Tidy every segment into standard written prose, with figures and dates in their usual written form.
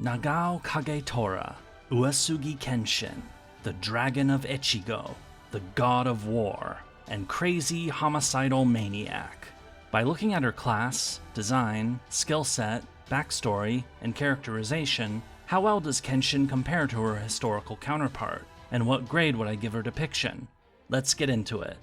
Nagao Kagetora, Uesugi Kenshin, the Dragon of Ichigo, the God of War, and crazy homicidal maniac. By looking at her class, design, skill set, backstory, and characterization, how well does Kenshin compare to her historical counterpart, and what grade would I give her depiction? Let's get into it.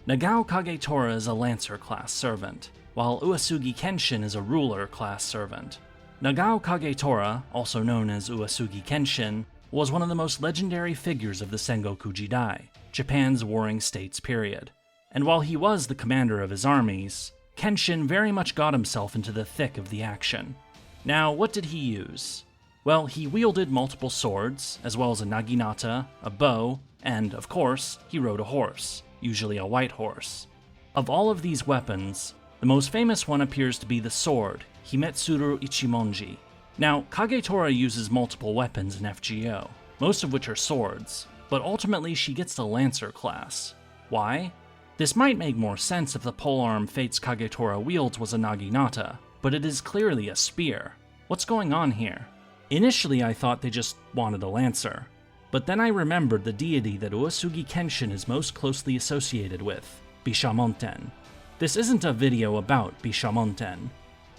Nagao Kagetora is a Lancer class servant, while Uesugi Kenshin is a Ruler class servant. Nagao Kagetora, also known as Uesugi Kenshin, was one of the most legendary figures of the Sengoku Jidai, Japan's warring states period. And while he was the commander of his armies, Kenshin very much got himself into the thick of the action. Now, what did he use? Well, he wielded multiple swords, as well as a naginata, a bow, and, of course, he rode a horse, usually a white horse. Of all of these weapons, the most famous one appears to be the sword, Himetsuru Ichimonji. Now, Kagetora uses multiple weapons in FGO, most of which are swords, but ultimately she gets the Lancer class. Why? This might make more sense if the polearm Fates Kagetora wields was a naginata, but it is clearly a spear. What's going on here? Initially I thought they just wanted a Lancer, but then I remembered the deity that Uesugi Kenshin is most closely associated with, Bishamonten. This isn't a video about Bishamonten,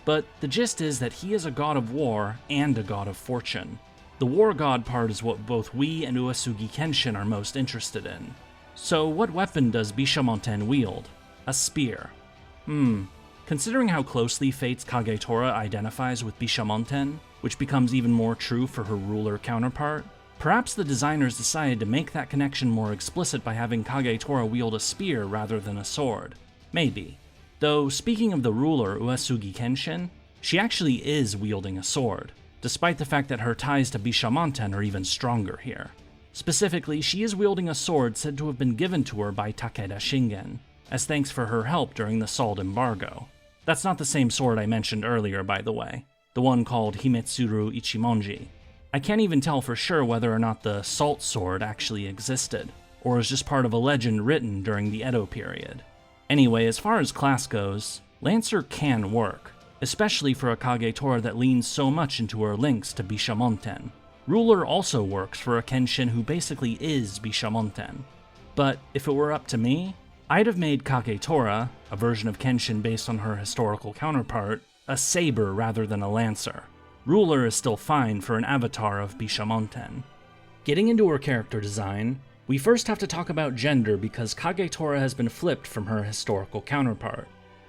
but the gist is that he is a god of war and a god of fortune. The war god part is what both we and Uesugi Kenshin are most interested in. So what weapon does Bishamonten wield? A spear. Considering how closely Fates Kagetora identifies with Bishamonten, which becomes even more true for her ruler counterpart, perhaps the designers decided to make that connection more explicit by having Kagetora wield a spear rather than a sword. Maybe. Though, speaking of the ruler Uesugi Kenshin, she actually is wielding a sword, despite the fact that her ties to Bishamonten are even stronger here. Specifically, she is wielding a sword said to have been given to her by Takeda Shingen, as thanks for her help during the Salt embargo. That's not the same sword I mentioned earlier, by the way, the one called Himetsuru Ichimonji. I can't even tell for sure whether or not the Salt sword actually existed, or is just part of a legend written during the Edo period. Anyway, as far as class goes, Lancer can work, especially for a Kagetora that leans so much into her links to Bishamonten. Ruler also works for a Kenshin who basically is Bishamonten. But if it were up to me, I'd have made Kagetora, a version of Kenshin based on her historical counterpart, a saber rather than a Lancer. Ruler is still fine for an avatar of Bishamonten. Getting into her character design, we first have to talk about gender because Kagetora has been flipped from her historical counterpart.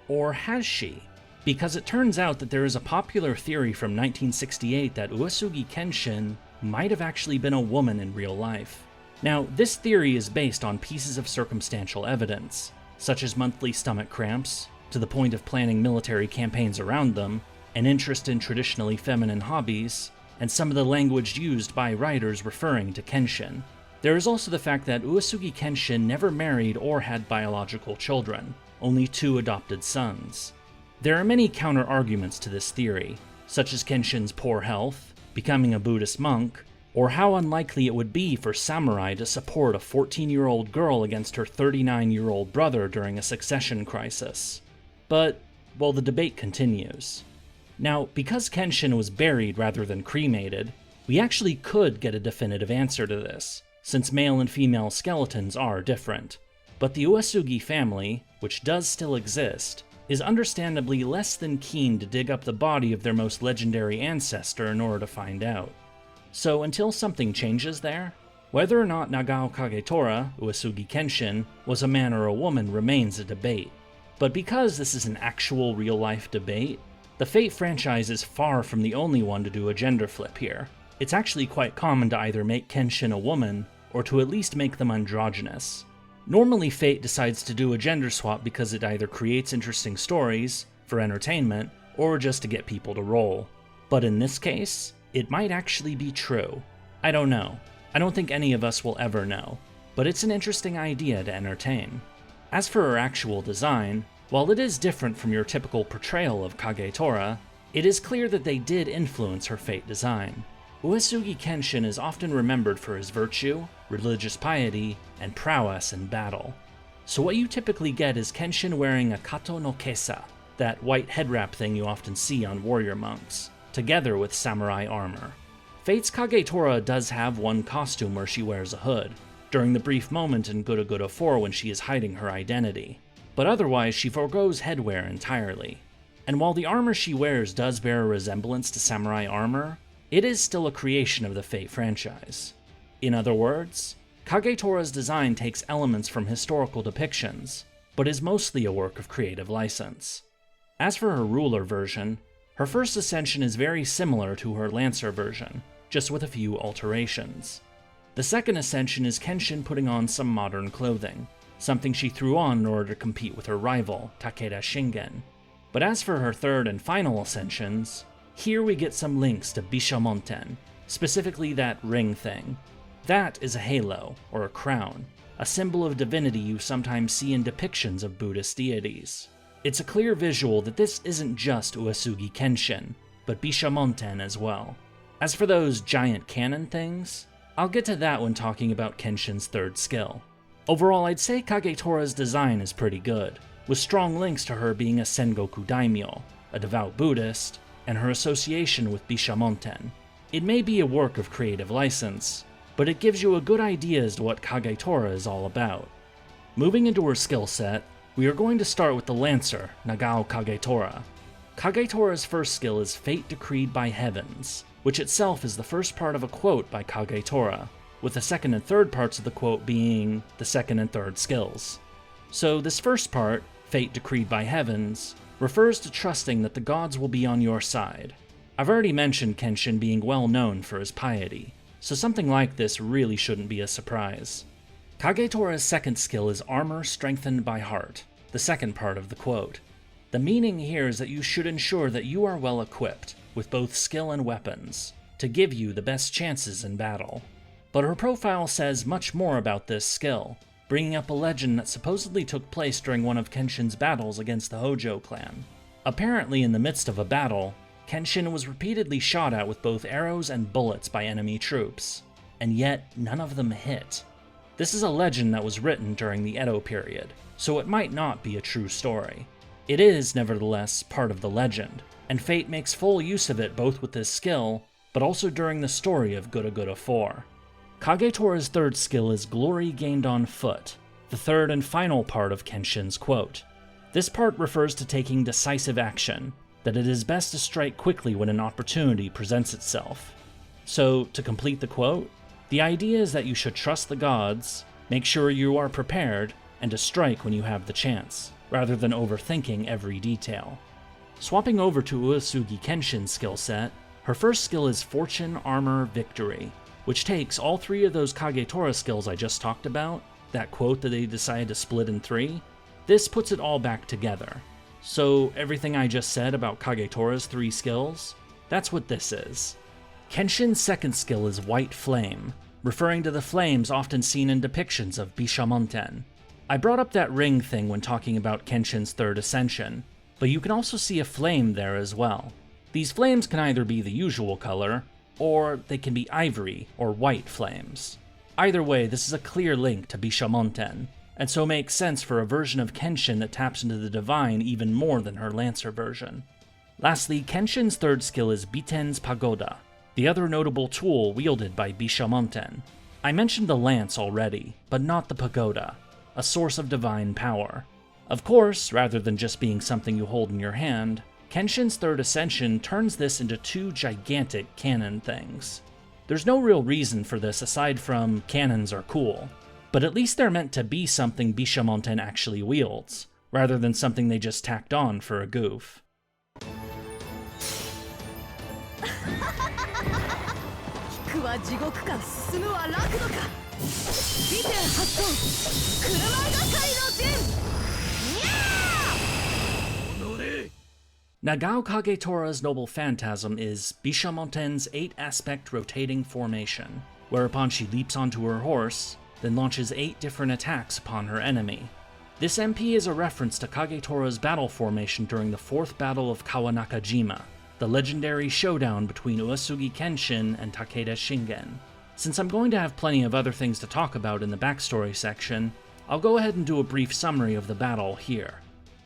Or has she? Because it turns out that there is a popular theory from 1968 that Uesugi Kenshin might have actually been a woman in real life. Now, this theory is based on pieces of circumstantial evidence, such as monthly stomach cramps, to the point of planning military campaigns around them, an interest in traditionally feminine hobbies, and some of the language used by writers referring to Kenshin. There is also the fact that Uesugi Kenshin never married or had biological children, only 2 adopted sons. There are many counter-arguments to this theory, such as Kenshin's poor health, becoming a Buddhist monk, or how unlikely it would be for samurai to support a 14-year-old girl against her 39-year-old brother during a succession crisis. But, well, the debate continues. Now, because Kenshin was buried rather than cremated, we actually could get a definitive answer to this, since male and female skeletons are different. But the Uesugi family, which does still exist, is understandably less than keen to dig up the body of their most legendary ancestor in order to find out. So until something changes there, whether or not Nagao Kagetora, Uesugi Kenshin, was a man or a woman remains a debate. But because this is an actual real-life debate, the Fate franchise is far from the only one to do a gender flip here. It's actually quite common to either make Kenshin a woman, or to at least make them androgynous. Normally Fate decides to do a gender swap because it either creates interesting stories, for entertainment, or just to get people to roll. But in this case, it might actually be true. I don't know. I don't think any of us will ever know. But it's an interesting idea to entertain. As for her actual design, while it is different from your typical portrayal of Kagetora, it is clear that they did influence her Fate design. Uesugi Kenshin is often remembered for his virtue, religious piety, and prowess in battle. So what you typically get is Kenshin wearing a kato no kesa, that white head wrap thing you often see on warrior monks, together with samurai armor. Fate's Kagetora does have one costume where she wears a hood, during the brief moment in Gura 4 when she is hiding her identity, but otherwise she forgoes headwear entirely. And while the armor she wears does bear a resemblance to samurai armor, it is still a creation of the Fate franchise. In other words, Kagetora's design takes elements from historical depictions, but is mostly a work of creative license. As for her ruler version, her first ascension is very similar to her Lancer version, just with a few alterations. The second ascension is Kenshin putting on some modern clothing, something she threw on in order to compete with her rival, Takeda Shingen. But as for her third and final ascensions, here we get some links to Bishamonten, specifically that ring thing. That is a halo, or a crown, a symbol of divinity you sometimes see in depictions of Buddhist deities. It's a clear visual that this isn't just Uesugi Kenshin, but Bishamonten as well. As for those giant cannon things, I'll get to that when talking about Kenshin's third skill. Overall, I'd say Kagetora's design is pretty good, with strong links to her being a sengoku daimyo, a devout Buddhist, and her association with Bishamonten. It may be a work of creative license, but it gives you a good idea as to what Kagetora is all about. Moving into her skill set, we are going to start with the Lancer, Nagao Kagetora. Kagetora's first skill is Fate Decreed by Heavens, which itself is the first part of a quote by Kagetora, with the second and third parts of the quote being the second and third skills. So this first part, Fate Decreed by Heavens, refers to trusting that the gods will be on your side. I've already mentioned Kenshin being well known for his piety, so something like this really shouldn't be a surprise. Kagetora's second skill is Armor Strengthened by Heart, the second part of the quote. The meaning here is that you should ensure that you are well equipped, with both skill and weapons, to give you the best chances in battle. But her profile says much more about this skill, bringing up a legend that supposedly took place during one of Kenshin's battles against the Hojo clan. Apparently in the midst of a battle, Kenshin was repeatedly shot at with both arrows and bullets by enemy troops, and yet none of them hit. This is a legend that was written during the Edo period, so it might not be a true story. It is, nevertheless, part of the legend, and Fate makes full use of it both with this skill, but also during the story of Gura 4. Kagetora's third skill is Glory Gained on Foot, the third and final part of Kenshin's quote. This part refers to taking decisive action, that it is best to strike quickly when an opportunity presents itself. So, to complete the quote, the idea is that you should trust the gods, make sure you are prepared, and to strike when you have the chance, rather than overthinking every detail. Swapping over to Uesugi Kenshin's skill set, her first skill is Fortune, Armor, Victory, which takes all three of those Kagetora skills I just talked about, that quote that they decided to split in three, this puts it all back together. So everything I just said about Kagetora's three skills, that's what this is. Kenshin's second skill is White Flame, referring to the flames often seen in depictions of Bishamonten. I brought up that ring thing when talking about Kenshin's third ascension, but you can also see a flame there as well. These flames can either be the usual color, or they can be ivory or white flames. Either way, this is a clear link to Bishamonten, and so makes sense for a version of Kenshin that taps into the divine even more than her Lancer version. Lastly, Kenshin's third skill is Biten's Pagoda, the other notable tool wielded by Bishamonten. I mentioned the lance already, but not the pagoda, a source of divine power. Of course, rather than just being something you hold in your hand, Kenshin's third ascension turns this into two gigantic cannon things. There's no real reason for this aside from cannons are cool, but at least they're meant to be something Bishamonten actually wields, rather than something they just tacked on for a goof. Nagao Kagetora's noble Phantasm is Bishamonten's 8-aspect rotating formation, whereupon she leaps onto her horse, then launches 8 different attacks upon her enemy. This MP is a reference to Kagetora's battle formation during the 4th Battle of Kawanakajima, the legendary showdown between Uesugi Kenshin and Takeda Shingen. Since I'm going to have plenty of other things to talk about in the backstory section, I'll go ahead and do a brief summary of the battle here.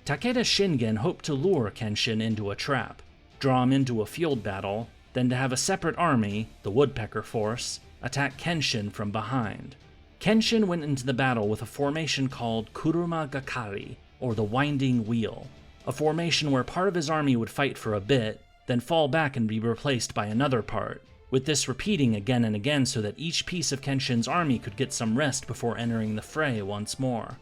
Takeda Shingen hoped to lure Kenshin into a trap, draw him into a field battle, then to have a separate army, the Woodpecker Force, attack Kenshin from behind. Kenshin went into the battle with a formation called Kuruma Gakari, or the Winding Wheel, a formation where part of his army would fight for a bit, then fall back and be replaced by another part, with this repeating again and again so that each piece of Kenshin's army could get some rest before entering the fray once more.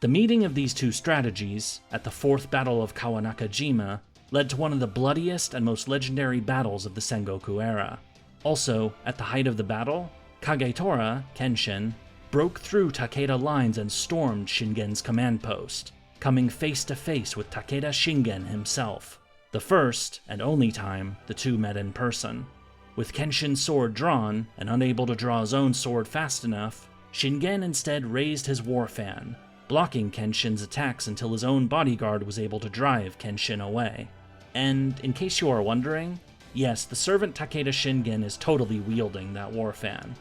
The meeting of these two strategies, at the 4th Battle of Kawanakajima, led to one of the bloodiest and most legendary battles of the Sengoku era. Also, at the height of the battle, Kagetora, Kenshin, broke through Takeda lines and stormed Shingen's command post, coming face to face with Takeda Shingen himself, the first and only time the two met in person. With Kenshin's sword drawn, and unable to draw his own sword fast enough, Shingen instead raised his war fan, blocking Kenshin's attacks until his own bodyguard was able to drive Kenshin away. And in case you are wondering, yes, the servant Takeda Shingen is totally wielding that war fan.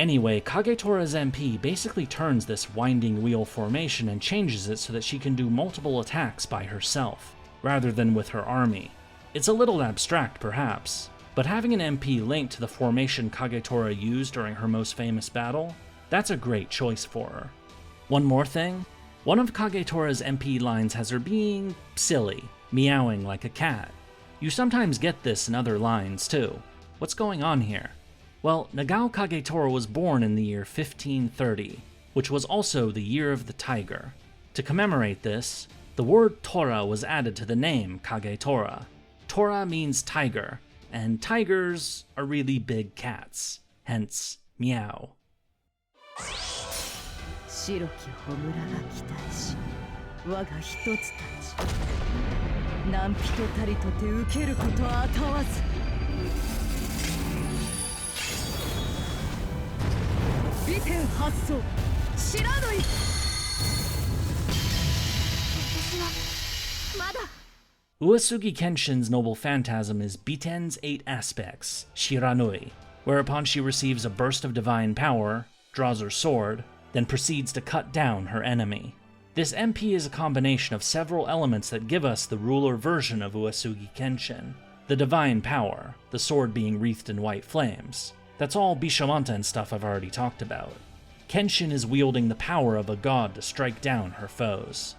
Anyway, Kagetora's MP basically turns this winding wheel formation and changes it so that she can do multiple attacks by herself, rather than with her army. It's a little abstract perhaps, but having an MP linked to the formation Kagetora used during her most famous battle, that's a great choice for her. One more thing, one of Kagetora's MP lines has her being silly, meowing like a cat. You sometimes get this in other lines too. What's going on here? Well, Nagao Kagetora was born in the year 1530, which was also the year of the tiger. To commemorate this, the word Tora was added to the name Kagetora. Tora means tiger, and tigers are really big cats, hence meow. 白き焔が期待し、我が一つたち何人たりとて受けることあたわず。美点発想、知らぬい。私はまだ。Uesugi Kenshin's noble phantasm is Biten's 8 aspects, Shiranui, whereupon she receives a burst of divine power, draws her sword, then proceeds to cut down her enemy. This MP is a combination of several elements that give us the ruler version of Uesugi Kenshin. The divine power, the sword being wreathed in white flames. That's all Bishamon stuff I've already talked about. Kenshin is wielding the power of a god to strike down her foes.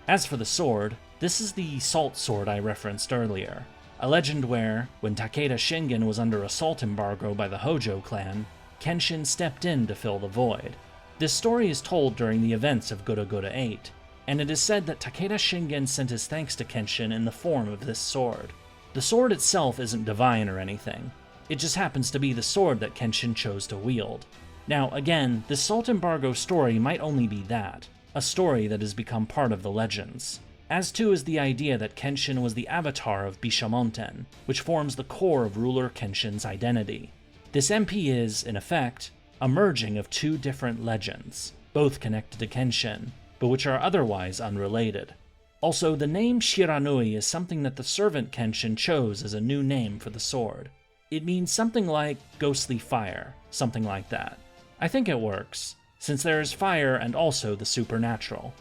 As for the sword, this is the salt sword I referenced earlier, a legend where, when Takeda Shingen was under a salt embargo by the Hojo clan, Kenshin stepped in to fill the void. This story is told during the events of Gura 8, and it is said that Takeda Shingen sent his thanks to Kenshin in the form of this sword. The sword itself isn't divine or anything, it just happens to be the sword that Kenshin chose to wield. Now again, the Salt Embargo story might only be that, a story that has become part of the legends, as too is the idea that Kenshin was the avatar of Bishamon, which forms the core of ruler Kenshin's identity. This MP is, in effect, a merging of two different legends, both connected to Kenshin, but which are otherwise unrelated. Also, the name Shiranui is something that the servant Kenshin chose as a new name for the sword. It means something like ghostly fire, something like that. I think it works, since there is fire and also the supernatural.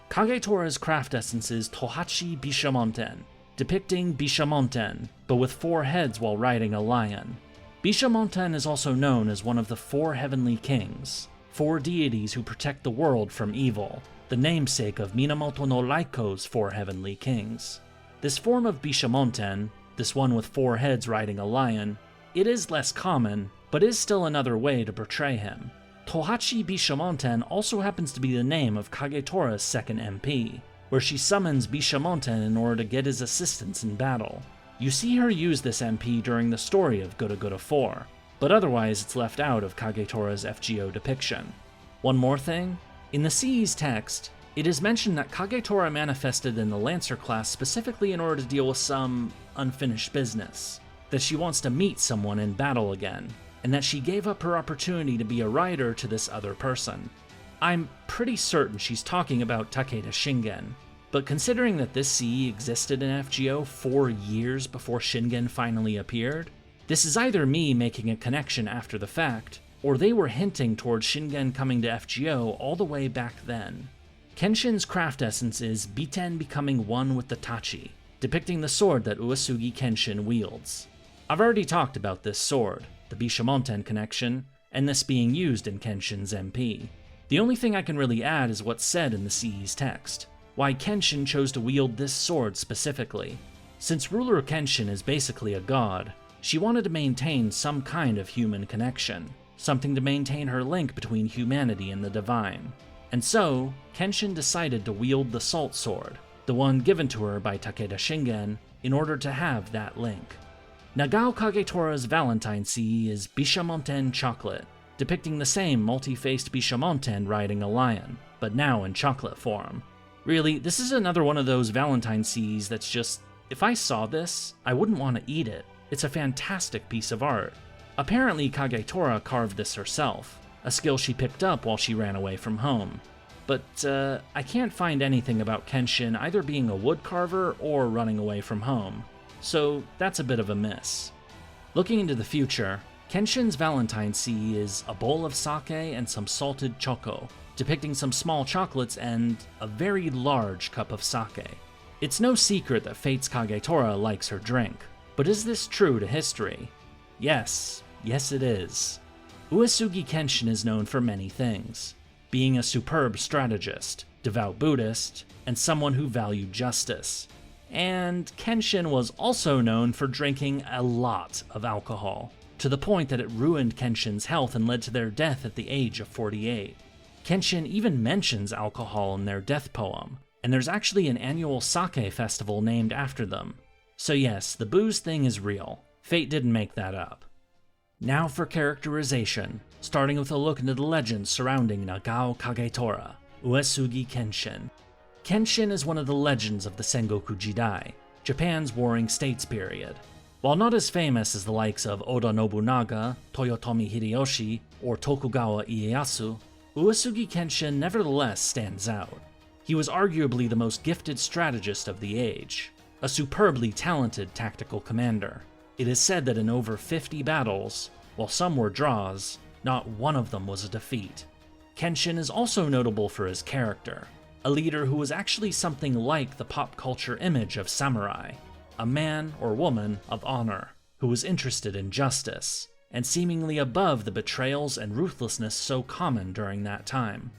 Kagetora's craft essence is Tohachi Bishamonten, depicting Bishamonten, but with 4 heads while riding a lion. Bishamonten is also known as one of the 4 heavenly kings, 4 deities who protect the world from evil, the namesake of Minamoto no Raiko's 4 heavenly kings. This form of Bishamonten, this one with 4 heads riding a lion, it is less common, but is still another way to portray him. Tohachi Bishamonten also happens to be the name of Kagetora's second MP, where she summons Bishamonten in order to get his assistance in battle. You see her use this MP during the story of Gura 4, but otherwise it's left out of Kagetora's FGO depiction. One more thing, in the CE's text, it is mentioned that Kagetora manifested in the Lancer class specifically in order to deal with some unfinished business, that she wants to meet someone in battle again, and that she gave up her opportunity to be a rider to this other person. I'm pretty certain she's talking about Takeda Shingen, but considering that this CE existed in FGO 4 years before Shingen finally appeared, this is either me making a connection after the fact, or they were hinting towards Shingen coming to FGO all the way back then. Kenshin's craft essence is Biten becoming one with the Tachi, depicting the sword that Uesugi Kenshin wields. I've already talked about this sword, the Bishamonten connection, and this being used in Kenshin's MP. The only thing I can really add is what's said in the CE's text, why Kenshin chose to wield this sword specifically. Since ruler Kenshin is basically a god, she wanted to maintain some kind of human connection, something to maintain her link between humanity and the divine. And so, Kenshin decided to wield the Salt Sword, the one given to her by Takeda Shingen, in order to have that link. Nagao Kagetora's Valentines CE is Bishamonten Chocolate, depicting the same multi-faced Bishamonten riding a lion, but now in chocolate form. Really, this is another one of those Valentines CEs that's just, if I saw this, I wouldn't want to eat it. It's a fantastic piece of art. Apparently Kagetora carved this herself, a skill she picked up while she ran away from home. But I can't find anything about Kenshin either being a woodcarver or running away from home, so that's a bit of a miss. Looking into the future, Kenshin's Valentines CE is a bowl of sake and some salted choco, depicting some small chocolates and a very large cup of sake. It's no secret that Fate's Kagetora likes her drink, but is this true to history? Yes it is. Uesugi Kenshin is known for many things, being a superb strategist, devout Buddhist, and someone who valued justice. And Kenshin was also known for drinking a lot of alcohol, to the point that it ruined Kenshin's health and led to their death at the age of 48. Kenshin even mentions alcohol in their death poem, and there's actually an annual sake festival named after them. So yes, the booze thing is real. Fate didn't make that up. Now for characterization, starting with a look into the legends surrounding Nagao Kagetora, Uesugi Kenshin. Kenshin is one of the legends of the Sengoku Jidai, Japan's warring states period. While not as famous as the likes of Oda Nobunaga, Toyotomi Hideyoshi, or Tokugawa Ieyasu, Uesugi Kenshin nevertheless stands out. He was arguably the most gifted strategist of the age, a superbly talented tactical commander. It is said that in over 50 battles, while some were draws, not one of them was a defeat. Kenshin is also notable for his character, a leader who was actually something like the pop culture image of samurai, a man or woman of honor, who was interested in justice, and seemingly above the betrayals and ruthlessness so common during that time.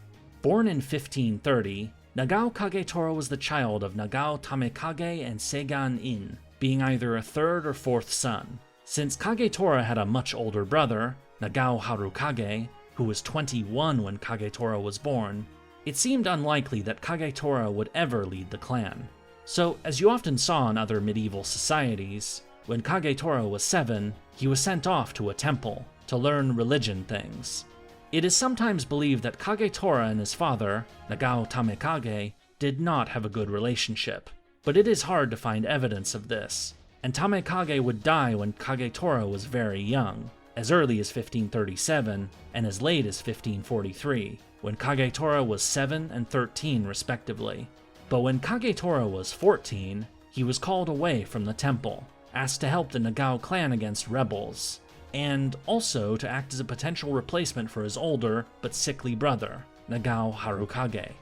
Born in 1530, Nagao Kagetora was the child of Nagao Tamekage and Seigan-in, being either a third or fourth son. Since Kagetora had a much older brother, Nagao Harukage, who was 21 when Kagetora was born, it seemed unlikely that Kagetora would ever lead the clan. So, as you often saw in other medieval societies, when Kagetora was 7, he was sent off to a temple to learn religion things. It is sometimes believed that Kagetora and his father, Nagao Tamekage, did not have a good relationship, but it is hard to find evidence of this, and Tamekage would die when Kagetora was very young, as early as 1537 and as late as 1543, when Kagetora was 7 and 13 respectively. But when Kagetora was 14, he was called away from the temple, asked to help the Nagao clan against rebels, and also to act as a potential replacement for his older but sickly brother, Nagao Harukage.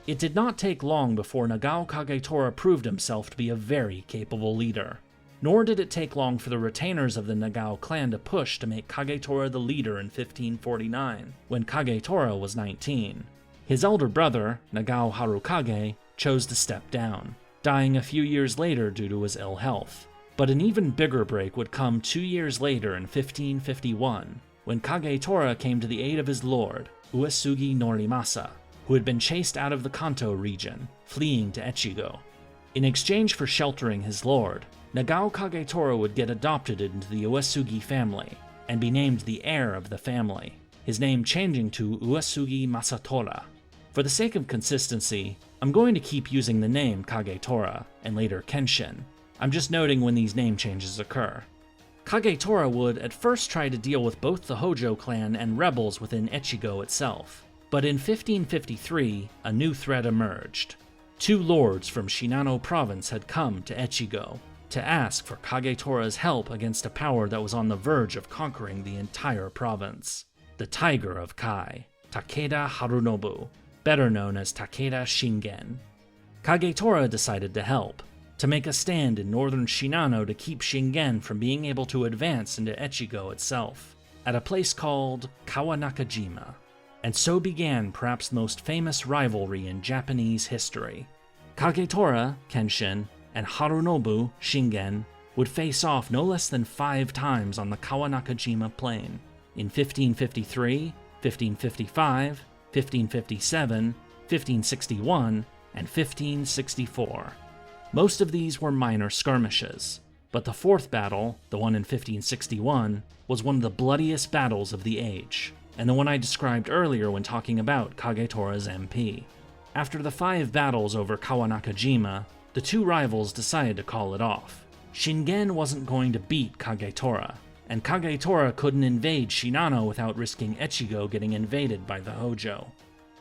It did not take long before Nagao Kagetora proved himself to be a very capable leader. Nor did it take long for the retainers of the Nagao clan to push to make Kagetora the leader in 1549, when Kagetora was 19. His elder brother, Nagao Harukage, chose to step down, dying a few years later due to his ill health. But an even bigger break would come 2 years later in 1551, when Kagetora came to the aid of his lord, Uesugi Norimasa, who had been chased out of the Kanto region, fleeing to Echigo. In exchange for sheltering his lord, Nagao Kagetora would get adopted into the Uesugi family, and be named the heir of the family, his name changing to Uesugi Masatora. For the sake of consistency, I'm going to keep using the name Kagetora, and later Kenshin. I'm just noting when these name changes occur. Kagetora would at first try to deal with both the Hojo clan and rebels within Echigo itself, but in 1553, a new threat emerged. 2 lords from Shinano province had come to Echigo to ask for Kagetora's help against a power that was on the verge of conquering the entire province, the Tiger of Kai, Takeda Harunobu. better known as Takeda Shingen. Kagetora decided to help, to make a stand in northern Shinano to keep Shingen from being able to advance into Echigo itself, at a place called Kawanakajima. And so began perhaps the most famous rivalry in Japanese history. Kagetora, Kenshin, and Harunobu, Shingen, would face off no less than 5 times on the Kawanakajima plain, in 1553, 1555, 1557, 1561, and 1564. Most of these were minor skirmishes, but the 4th battle, the one in 1561, was one of the bloodiest battles of the age, and the one I described earlier when talking about Kagetora's MP. After the 5 battles over Kawanakajima, the 2 rivals decided to call it off. Shingen wasn't going to beat Kagetora, and Kagetora couldn't invade Shinano without risking Echigo getting invaded by the Hojo.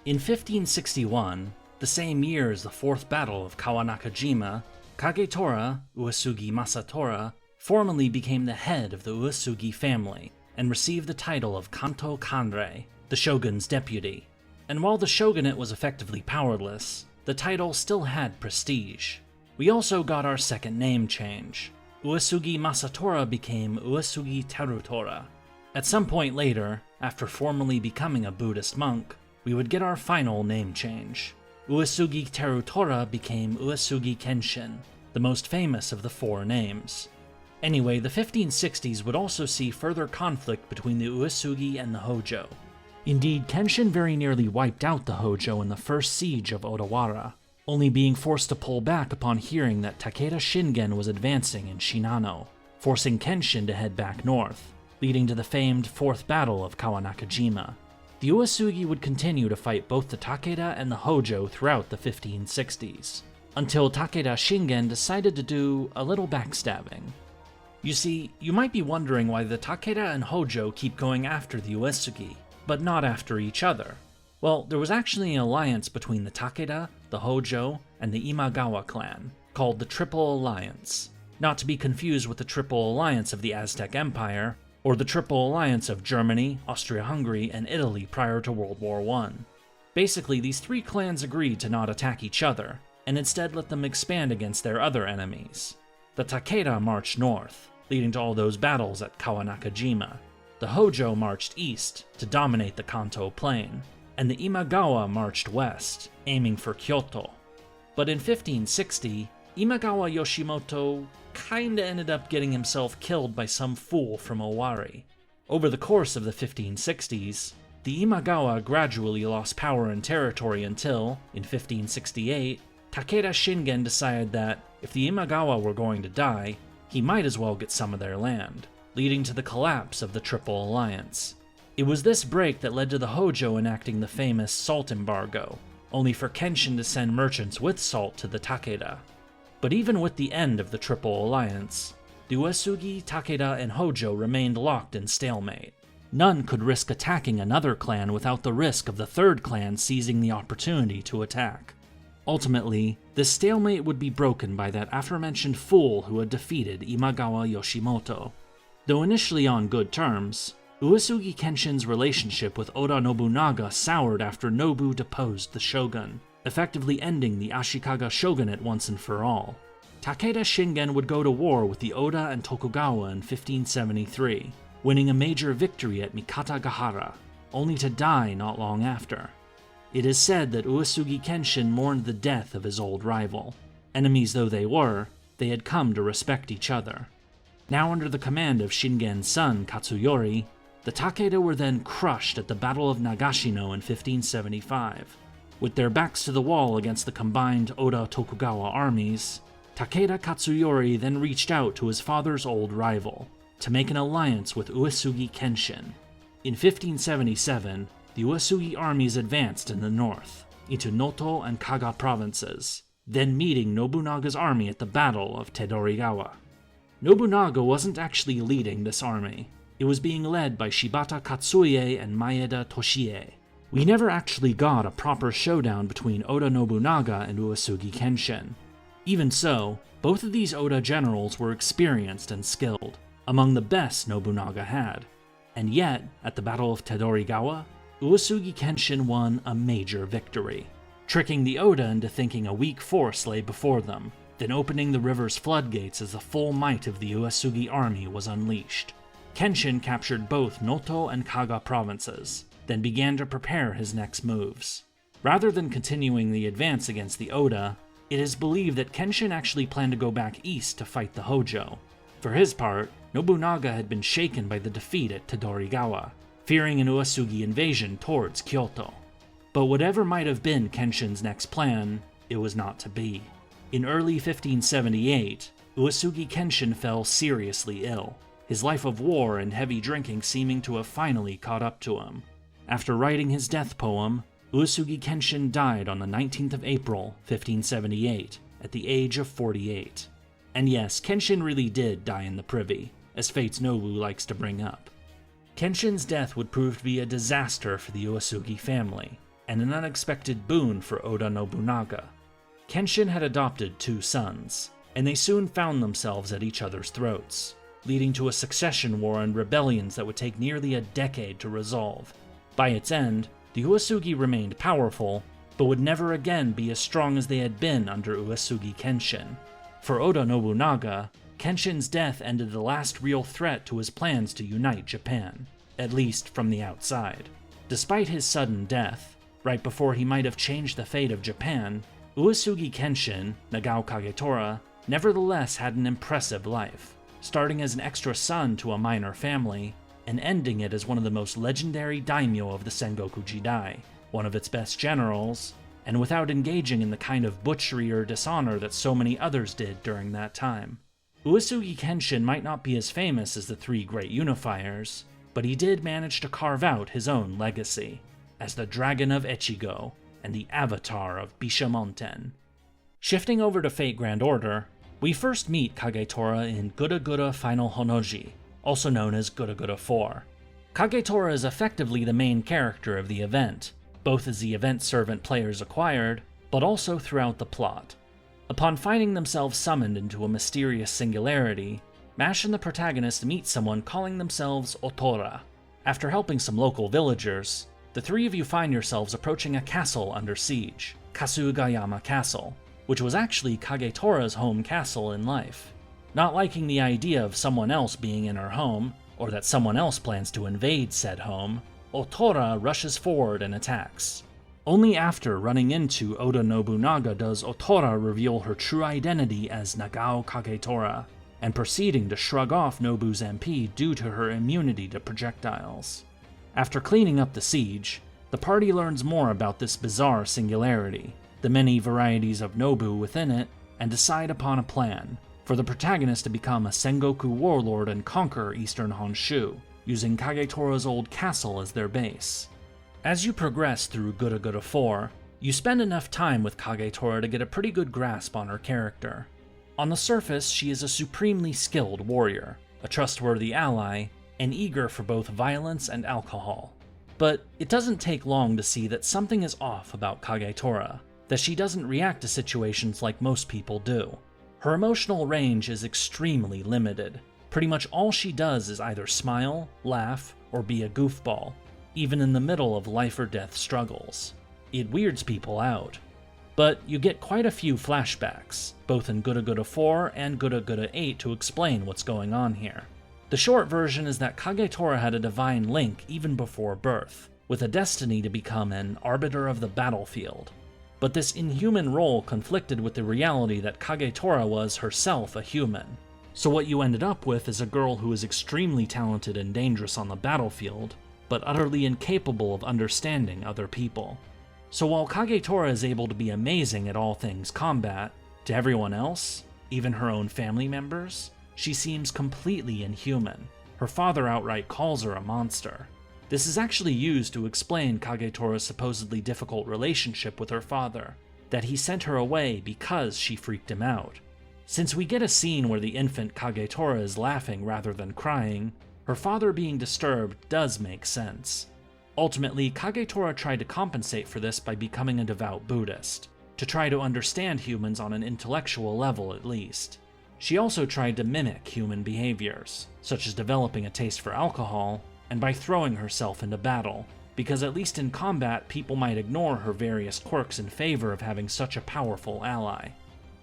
In 1561, the same year as the 4th battle of Kawanakajima, Kagetora, Uesugi Masatora, formally became the head of the Uesugi family and received the title of Kanto Kanrei, the shogun's deputy. And while the shogunate was effectively powerless, the title still had prestige. We also got our second name change. Uesugi Masatora became Uesugi Terutora. At some point later, after formally becoming a Buddhist monk, we would get our final name change. Uesugi Terutora became Uesugi Kenshin, the most famous of the 4 names. Anyway, the 1560s would also see further conflict between the Uesugi and the Hojo. Indeed, Kenshin very nearly wiped out the Hojo in the first siege of Odawara, only being forced to pull back upon hearing that Takeda Shingen was advancing in Shinano, forcing Kenshin to head back north, leading to the famed 4th battle of Kawanakajima. The Uesugi would continue to fight both the Takeda and the Hojo throughout the 1560s, until Takeda Shingen decided to do a little backstabbing. You see, you might be wondering why the Takeda and Hojo keep going after the Uesugi, but not after each other. Well, there was actually an alliance between the Takeda, the Hojo, and the Imagawa clan, called the Triple Alliance, not to be confused with the Triple Alliance of the Aztec Empire, or the Triple Alliance of Germany, Austria-Hungary, and Italy prior to World War I. Basically, these 3 clans agreed to not attack each other, and instead let them expand against their other enemies. The Takeda marched north, leading to all those battles at Kawanakajima. The Hojo marched east to dominate the Kanto plain, and the Imagawa marched west, aiming for Kyoto. But in 1560, Imagawa Yoshimoto kinda ended up getting himself killed by some fool from Owari. Over the course of the 1560s, the Imagawa gradually lost power and territory until, in 1568, Takeda Shingen decided that if the Imagawa were going to die, he might as well get some of their land, leading to the collapse of the Triple Alliance. It was this break that led to the Hojo enacting the famous salt embargo, only for Kenshin to send merchants with salt to the Takeda. But even with the end of the Triple Alliance, the Uesugi, Takeda, and Hojo remained locked in stalemate. None could risk attacking another clan without the risk of the 3rd clan seizing the opportunity to attack. Ultimately, this stalemate would be broken by that aforementioned fool who had defeated Imagawa Yoshimoto. Though initially on good terms, Uesugi Kenshin's relationship with Oda Nobunaga soured after Nobu deposed the shogun, effectively ending the Ashikaga shogunate once and for all. Takeda Shingen would go to war with the Oda and Tokugawa in 1573, winning a major victory at Mikatagahara, only to die not long after. It is said that Uesugi Kenshin mourned the death of his old rival. Enemies though they were, they had come to respect each other. Now under the command of Shingen's son, Katsuyori, the Takeda were then crushed at the Battle of Nagashino in 1575. With their backs to the wall against the combined Oda-Tokugawa armies, Takeda Katsuyori then reached out to his father's old rival, to make an alliance with Uesugi Kenshin. In 1577, the Uesugi armies advanced in the north, into Noto and Kaga provinces, then meeting Nobunaga's army at the Battle of Tedorigawa. Nobunaga wasn't actually leading this army. It was being led by Shibata Katsuie and Maeda Toshie. We never actually got a proper showdown between Oda Nobunaga and Uesugi Kenshin. Even so, both of these Oda generals were experienced and skilled, among the best Nobunaga had. And yet, at the Battle of Tedorigawa, Uesugi Kenshin won a major victory, tricking the Oda into thinking a weak force lay before them, then opening the river's floodgates as the full might of the Uesugi army was unleashed. Kenshin captured both Noto and Kaga provinces, then began to prepare his next moves. Rather than continuing the advance against the Oda, it is believed that Kenshin actually planned to go back east to fight the Hojo. For his part, Nobunaga had been shaken by the defeat at Todorigawa, fearing an Uesugi invasion towards Kyoto. But whatever might have been Kenshin's next plan, it was not to be. In early 1578, Uesugi Kenshin fell seriously ill, his life of war and heavy drinking seeming to have finally caught up to him. After writing his death poem, Uesugi Kenshin died on the 19th of April, 1578, at the age of 48. And yes, Kenshin really did die in the privy, as Fates Nobu likes to bring up. Kenshin's death would prove to be a disaster for the Uesugi family, and an unexpected boon for Oda Nobunaga. Kenshin had adopted 2 sons, and they soon found themselves at each other's throats, leading to a succession war and rebellions that would take nearly a decade to resolve. By its end, the Uesugi remained powerful, but would never again be as strong as they had been under Uesugi Kenshin. For Oda Nobunaga, Kenshin's death ended the last real threat to his plans to unite Japan, at least from the outside. Despite his sudden death, right before he might have changed the fate of Japan, Uesugi Kenshin, Nagao Kagetora, nevertheless had an impressive life, starting as an extra son to a minor family, and ending it as one of the most legendary daimyo of the Sengoku Jidai, one of its best generals, and without engaging in the kind of butchery or dishonor that so many others did during that time. Uesugi Kenshin might not be as famous as the 3 great unifiers, but he did manage to carve out his own legacy, as the Dragon of Echigo and the Avatar of Bishamonten. Shifting over to Fate Grand Order, we first meet Kagetora in Gura Gura Final Honoji, also known as Gura Gura 4. Kagetora is effectively the main character of the event, both as the event servant players acquired, but also throughout the plot. Upon finding themselves summoned into a mysterious singularity, Mash and the protagonist meet someone calling themselves Otora. After helping some local villagers, the 3 of you find yourselves approaching a castle under siege, Kasugayama Castle, which was actually Kagetora's home castle in life. Not liking the idea of someone else being in her home, or that someone else plans to invade said home, Otora rushes forward and attacks. Only after running into Oda Nobunaga does Otora reveal her true identity as Nagao Kagetora, and proceeding to shrug off Nobu's MP due to her immunity to projectiles. After cleaning up the siege, the party learns more about this bizarre singularity, the many varieties of Nobu within it, and decide upon a plan for the protagonist to become a Sengoku warlord and conquer Eastern Honshu, using Kagetora's old castle as their base. As you progress through Gura Gura 4, you spend enough time with Kagetora to get a pretty good grasp on her character. On the surface, she is a supremely skilled warrior, a trustworthy ally, and eager for both violence and alcohol. But it doesn't take long to see that something is off about Kagetora, that she doesn't react to situations like most people do. Her emotional range is extremely limited. Pretty much all she does is either smile, laugh, or be a goofball, even in the middle of life or death struggles. It weirds people out. But you get quite a few flashbacks, both in Gura Gura 4 and Gura Gura 8 to explain what's going on here. The short version is that Kagetora had a divine link even before birth, with a destiny to become an arbiter of the battlefield. But this inhuman role conflicted with the reality that Kagetora was herself a human. So what you ended up with is a girl who is extremely talented and dangerous on the battlefield, but utterly incapable of understanding other people. So while Kagetora is able to be amazing at all things combat, to everyone else, even her own family members, she seems completely inhuman. Her father outright calls her a monster. This is actually used to explain Kagetora's supposedly difficult relationship with her father, that he sent her away because she freaked him out. Since we get a scene where the infant Kagetora is laughing rather than crying, her father being disturbed does make sense. Ultimately, Kagetora tried to compensate for this by becoming a devout Buddhist, to try to understand humans on an intellectual level at least. She also tried to mimic human behaviors, such as developing a taste for alcohol, and by throwing herself into battle, because at least in combat, people might ignore her various quirks in favor of having such a powerful ally.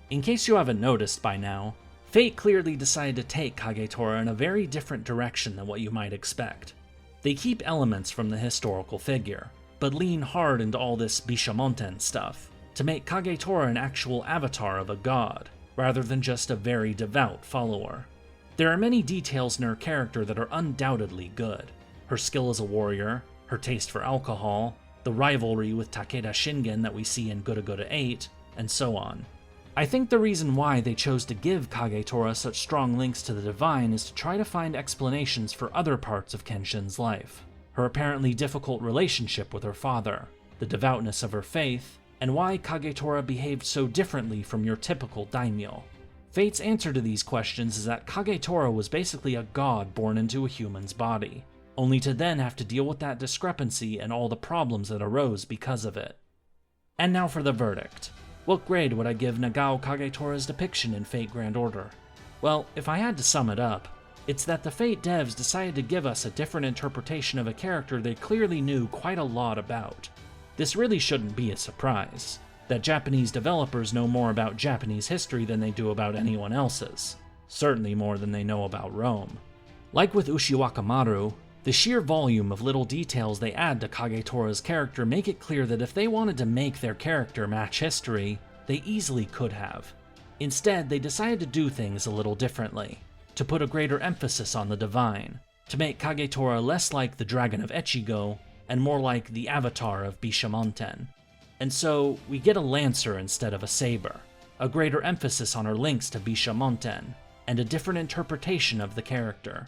In case you haven't noticed by now, Fate clearly decided to take Kagetora in a very different direction than what you might expect. They keep elements from the historical figure, but lean hard into all this Bishamonten stuff, to make Kagetora an actual avatar of a god, rather than just a very devout follower. There are many details in her character that are undoubtedly good. Her skill as a warrior, her taste for alcohol, the rivalry with Takeda Shingen that we see in Gura Gura 8, and so on. I think the reason why they chose to give Kagetora such strong links to the divine is to try to find explanations for other parts of Kenshin's life. Her apparently difficult relationship with her father, the devoutness of her faith, and why Kagetora behaved so differently from your typical daimyo. Fate's answer to these questions is that Kagetora was basically a god born into a human's body, only to then have to deal with that discrepancy and all the problems that arose because of it. And now for the verdict. What grade would I give Nagao Kagetora's depiction in Fate Grand Order? Well, if I had to sum it up, it's that the Fate devs decided to give us a different interpretation of a character they clearly knew quite a lot about. This really shouldn't be a surprise, that Japanese developers know more about Japanese history than they do about anyone else's, certainly more than they know about Rome. Like with Ushiwakamaru, the sheer volume of little details they add to Kagetora's character make it clear that if they wanted to make their character match history, they easily could have. Instead, they decided to do things a little differently, to put a greater emphasis on the divine, to make Kagetora less like the Dragon of Echigo, and more like the avatar of Bishamonten. And so, we get a lancer instead of a saber, a greater emphasis on her links to Bishamonten, and a different interpretation of the character.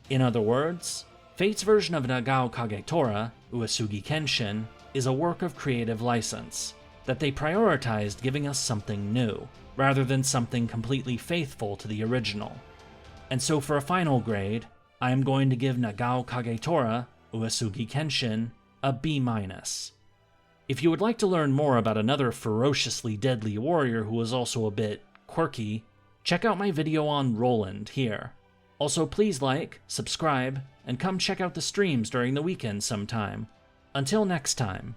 In other words, Fate's version of Nagao Kagetora, Uesugi Kenshin, is a work of creative license, that they prioritized giving us something new, rather than something completely faithful to the original. And so for a final grade, I am going to give Nagao Kagetora, Uesugi Kenshin, a B-. If you would like to learn more about another ferociously deadly warrior who is also a bit quirky, check out my video on Roland here. Also, please like, subscribe, and come check out the streams during the weekend sometime. Until next time,